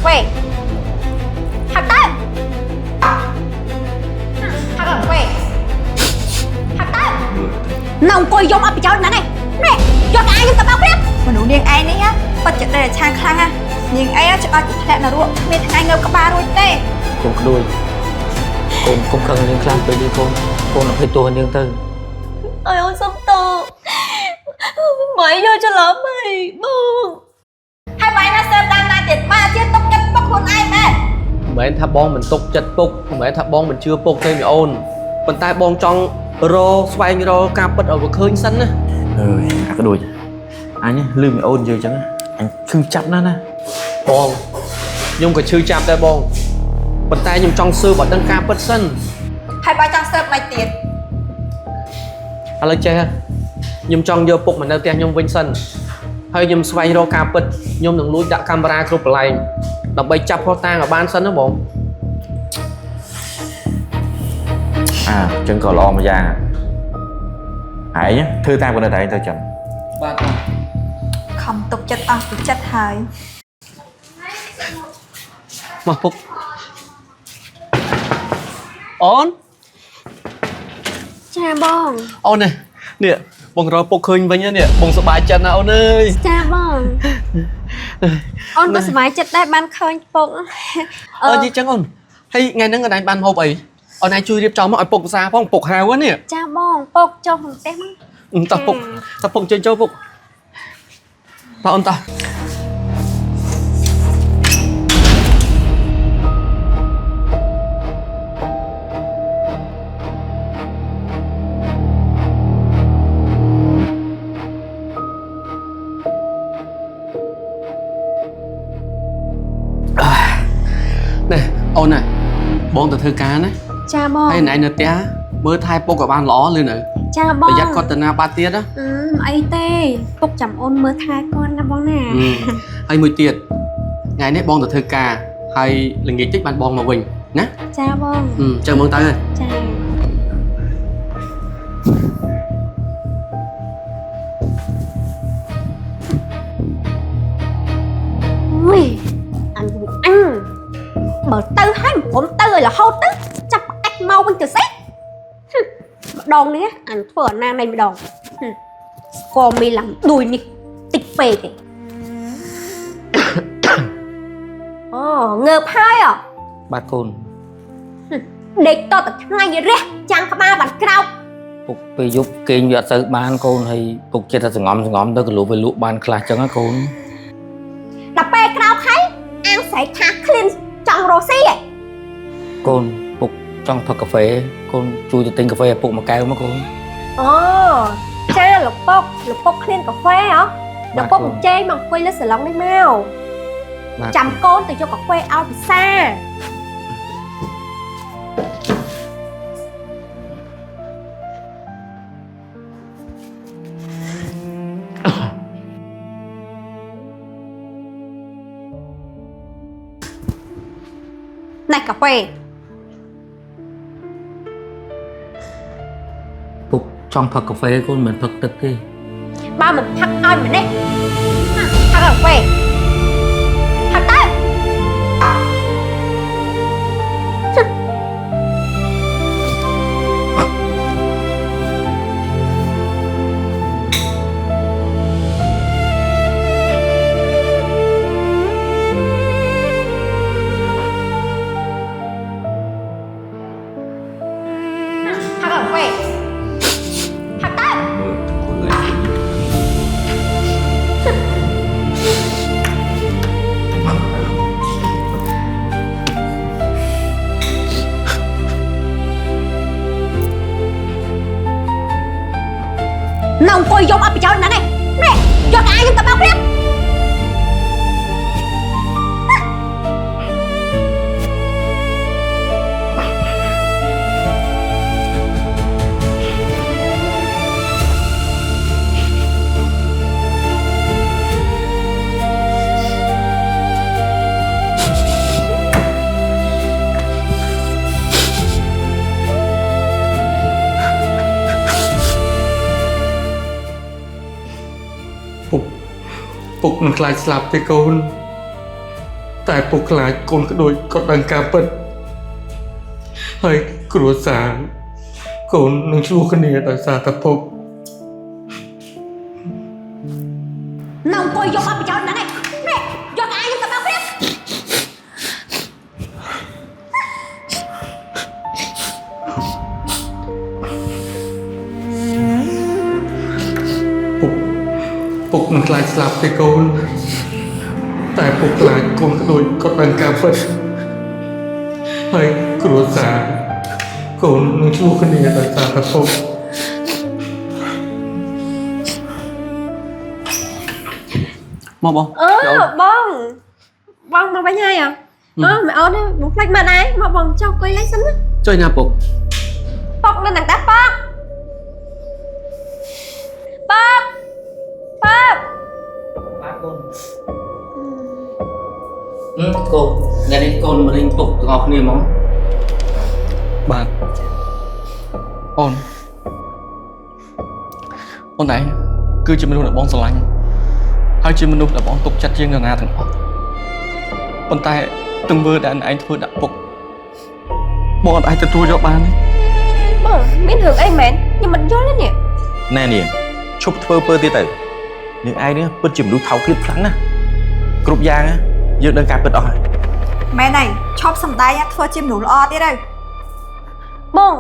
phê hạt tao hạt cà phê hạt tao nông coi giống ấp bị cháu này nè cho ai nhưng tao bao biết mà nụ điên ai nấy á bắt chợt đây là trang khang á nhưng ai á cho ai cũng thẹn là ruộng biết ai ngơ có ba rồi tê con đuôi con cần liên khang tới đi con là phải tua liên tư ôi ôi sắp to mày vô cho lắm mày buông hai bạn nó xem đang là tiền ba chứ tóc chân bóc luôn ai mẹ mẹ thà bong mình tục chật phục mẹ thà bong mình chưa phục thêm mẹ ôn bàn tay bong trong rô xoay rô cà bật ở vực khơi xanh á cái đuôi anh nhá lư mẹ ôn rồi chẳng anh khưng chặt nó nè bong nhung cái chư chạm tay bong bàn tay nhung trong sư bảo đăng cà bật xanh hai bạn trong xem mày tiềnอะไรเจ้ายมจองโยปุกเหมือนเดิมยมวินสันให้ยมสวายโรคาปิดยมหนึ่งรู้จักคำราครุปไหลดับใบจับพอตางกับบ้านสันนะผมchân cò lo mà ra hãy nhé thư ta bên đây tao chậm บ้าน không tục chất ăn tục chất hại มาปุกอ้อน Cha bong อ้อนเนี่ยบงรอปุกคืนไปเนี่ยบงสบายจันนะอ้อนเอ้ย Cha bong Ôn có smile chất đây ban khơi bụng ยี่จังอ้อนให้ไงนั่งกันไหนบ้านพบไอ้อ้อนไหนช่วยเรียบจอมมาไอ้ปุกซาเพราะปุกหาวะเนี่ย Cha bong bọc cho hồng temตาปุกเจนเจ้าปุกตาอ้อนตา nè ôn nè bọn tao thơ cá nè Cha bong hay này nè té mới thay bố của bạn lõ lên nữa Cha bây bong giờ con tên ba tiết á ấy tê bọc chậm ôn mới thai con na bong nè hay 10 tiết ngày nãy bọn tao thơ cá hay là nghề trích bạn bọn mà mình nè Cha bong chào mừng tao ơi Cha ui ăn bờ tư hai một tư rồi là hô tức chặt ách mau bên từ xét đòn đấy ăn phở nam này mới đòn còn mi làm đùi nhỉ tịch phê kì ngợp hai à បាទកូន เด็กต่อแต่ทั้งไงเรียจังขมาบันเกล้า ពុកពេលយប់គេងវាអត់ទៅបានកូនហើយពុកចិត្តតែសងំទៅក៏លុបវាលក់បានខ្លះចឹងណាកូន đập bè áo khay ăn sẽ thả clean trong rô xí កូនពុកចង់ផឹកកាហ្វេកូនជួយទៅទិញកាហ្វេឲ្យពុកមួយកែវមកកូន cha lục bốc clean cà phê hả lục bốc một chai bằng quay lên salon đi mau chăm con từ cho cà phê ao từ xa này cà phê ពុកចង់ផឹកកាហ្វេកូនមិនផឹកទឹកទេ ba mình thắt oi mình đi thắt cà phê thắt tới thắt cà phê thắt tới nông coi giống ấp bị cháu này nè cho ai nhưng tao bao biết Phục mình lại slap tới con តែពុកខ្លាចកូនក្ដូចគាត់ដឹងការពិតហើយគ្រួសារកូននឹងឆ្លោះគ្នាដោយសារតែពុក Nào coi vô bắp cho nó này. Nè, vô ai vô tao biết. ពុកនឹងខ្លាចស្លាប់ទេកូនតែពុកខ្លាចកូនក្ដូចគាត់ដឹងការពិតហើយគ្រួសារកូននឹងឆ្លោះគ្នាដោយសារតែពុក មកបង បងមកវិញហើយអ្ហ៎មិនអូនទេបងផ្លេចមកដែរមកបងចុះអង្គុយលេងសិនណា ជួយណាពុក ប៉ុកនៅនឹងតាប៉ុកប៉ុកប៉ុក បាទកូនកូនថ្ងៃនេះកូនមកលេងពុកទាំងអស់គ្នាហ្មង បាទអូនឯងគឺជាមនុស្សដែលបងស្រឡាញ់ហើយជាមនុស្សដែលបងទុកចិត្តជាងនរណាទាំងអស់ប៉ុន្តែទាំងមើលដែលឯងធ្វើដាក់ពុកបងអត់អាចទទួលយកបានទេ បងមានរឿងអីមែនខ្ញុំមិនយល់ទេនេះ ណែនាងឈប់ធ្វើពើទៀតទៅនាងឯងនេះពិតជាមនុស្សថោកទាបខ្លាំងណាស់គ្រប់យ៉ាងយើងដឹងការពិតអស់ហើយ មែនហើយឈប់សំដែងធ្វើជាមនុស្សល្អទៀតហើយ បង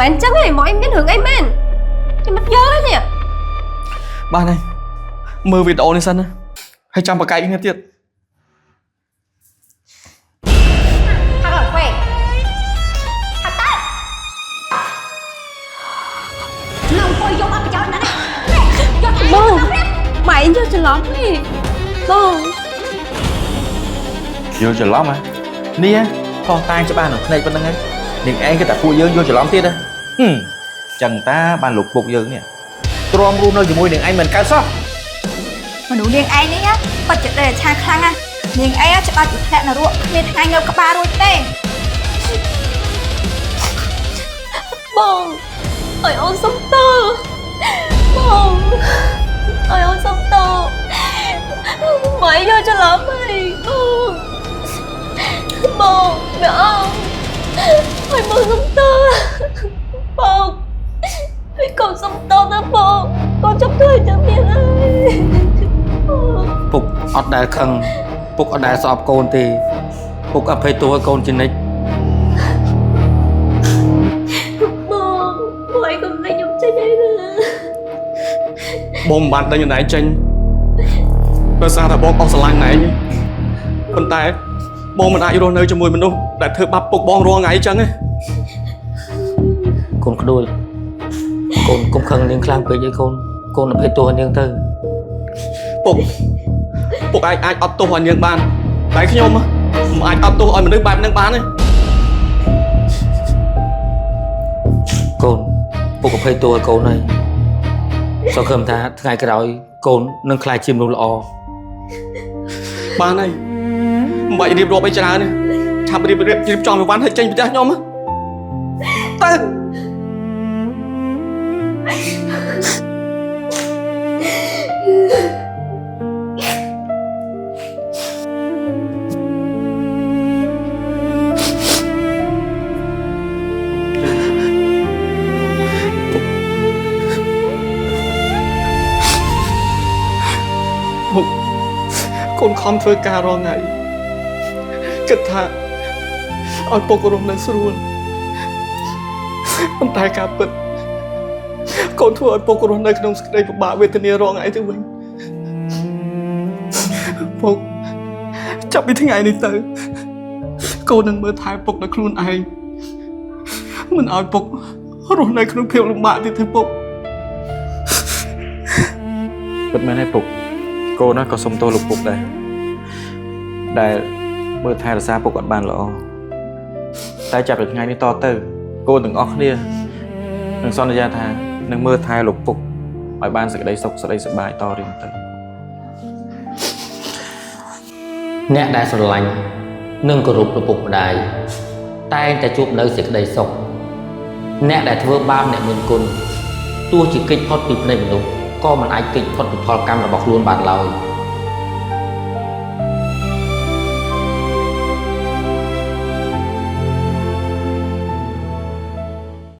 មិនចឹងទេមកឯងមានរឿងអីមែនខ្ញុំមិនយល់ទេនេះ បានហើយមើលវីដេអូនេះសិនណាហើយចាំបកកាយគ្នាទៀត Thằng ở quê. Thằng tới. Nào coi vô bắp cho nó này. Nè, vô ai vô tao biết. ម៉ែឯងយកច្រឡំទេបង យល់ច្រឡំហ៎នេះខុសតាំងច្បាស់នៅភ្នែកប៉ុណ្្នឹងហើយនាងឯងគឺតែពួកយើងយល់ច្រឡំទៀតហ៎ចឹងតាបានលោកពុកយើងនេះទ្រាំរួមនៅជាមួយនាងឯងមិនកើតសោះ មនុស្សនាងឯងនេះពិតជាតែឆាខ្លាំងណាស់នាងឯងច្បាស់ជាធ្លាក់នរកគ្មានថ្ងៃងើបក្បាលរួចទេ បងអើយអូនសុំតើបងអើយអូនសុំតើម៉ែយកច្រឡំហើយបងណ៎ហើយបងសុំតើបងហើយកូនសុំតើណាបងកូនចង់ធ្វើអញ្ចឹងទៀតហើយ ពុកអត់ដែលខឹងពុកអត់ដែលស្អប់កូនទេពុកអភ័យទោសឲ្យកូនជានិច្ច បងអើយកុំលេងខ្ញុំចេញហើយណា បងមិនបានដេញណែចេញដោយសារតែបងអស់ស្រឡាញ់ណែឯងប៉ុន្តែបងមិនអាចរស់នៅជាមួយមនុស្សដែលធ្វើបាបពុកបងរាល់ថ្ងៃអញ្ចឹងទេ កូនក្ដួយកូនកុំខឹងនាងខ្លាំងពេកអីកូនកូនអភ័យទោសឲ្យនាងទៅ ពុកអាចអត់ទោសឲ្យនាងបានតែខ្ញុំមិនអាចអត់ទោសឲ្យមនុស្សបែបហ្នឹងបានទេ កូនពុកអភ័យទោសឲ្យកូនហើយសង្ឃឹមថាថ្ងៃក្រោយកូននឹងក្លាយជាមនុស្សល្អ បានហើយមិនបាច់រៀបរាប់អីច្រើនទេឆាប់រៀបចំវិវត្តឲ្យចេញពីផ្ទះខ្ញុំទៅ កូនខំធ្វើការរងថ្ងៃគិតថាឲ្យពុករស់នៅស្រួលប៉ុន្តែការពិតកូនធ្វើឲ្យពុករស់នៅក្នុងសេចក្តីពិបាកវេទនារងថ្ងៃទៅវិញពុកចាប់ពីថ្ងៃនេះទៅកូននឹងមើលថែពុកដោយខ្លួនឯងមិនឲ្យពុករស់នៅក្នុងភាពលំបាកទៀតទេពុក ពិតមែនហើយពុកកូនក៏សុំទោសលោកពុកដែរដែលមើលថែរក្សាពុកអត់បានល្អតែចាប់ពីថ្ងៃនេះតទៅកូនទាំងអស់គ្នានឹងសន្យាថានឹងមើលថែលោកពុកឲ្យបានសេចក្តីសុខសេចក្តីសប្បាយតរៀងទៅ អ្នកដែលស្រឡាញ់និងគោរពឪពុកម្ដាយតែងតែជួបនៅសេចក្តីសុខអ្នកដែលធ្វើបាបអ្នកមានគុណទោះជាគេចផុតពីភ្នែកមនុស្សក៏មិនអាចគេចផុតពីផលកម្មរបស់ខ្លួនបានឡើយ